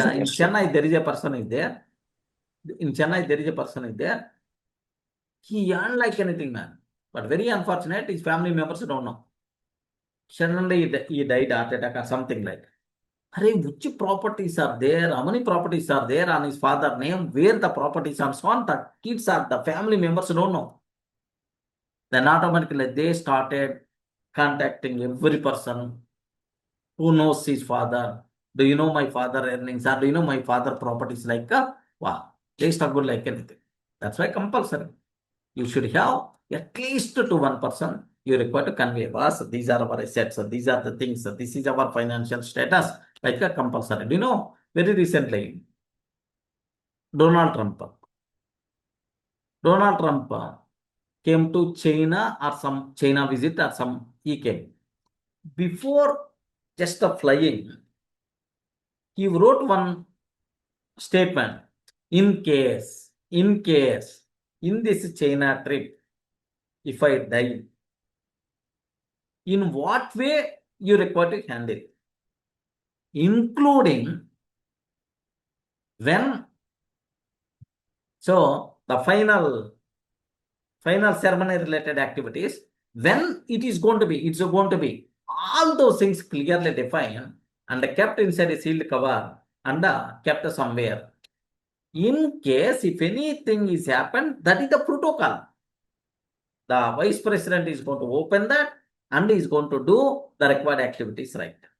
in Chennai, there is a person is there. In Chennai, there is a person is there. He earned like anything, man. But very unfortunate, his family members don't know. Suddenly, he died heart attack or something like. Arey, which properties are there? How many properties are there on his father's name? Where the properties are so on? The kids are, the family members don't know. Then automatically they started contacting every person who knows his father. Do you know my father earnings? Or do you know my father properties? Like, wow, they start good like anything. That's why compulsory. You should have at least to one person you require to convey. Boss, these are our assets. These are the things. This is our financial status. Like a compulsory. Do you know? Very recently, Donald Trump. Donald Trump came to China or some China visit or some he came. Before just the flying, he wrote one statement. In case, in this China trip, if I die, in what way you require to handle it, including when, so the final ceremony related activities, when it is going to be, it's going to be all those things clearly defined and kept inside a sealed cover and kept somewhere. In case if anything is happened, that is the protocol. The vice president is going to open that and is going to do the required activities, right?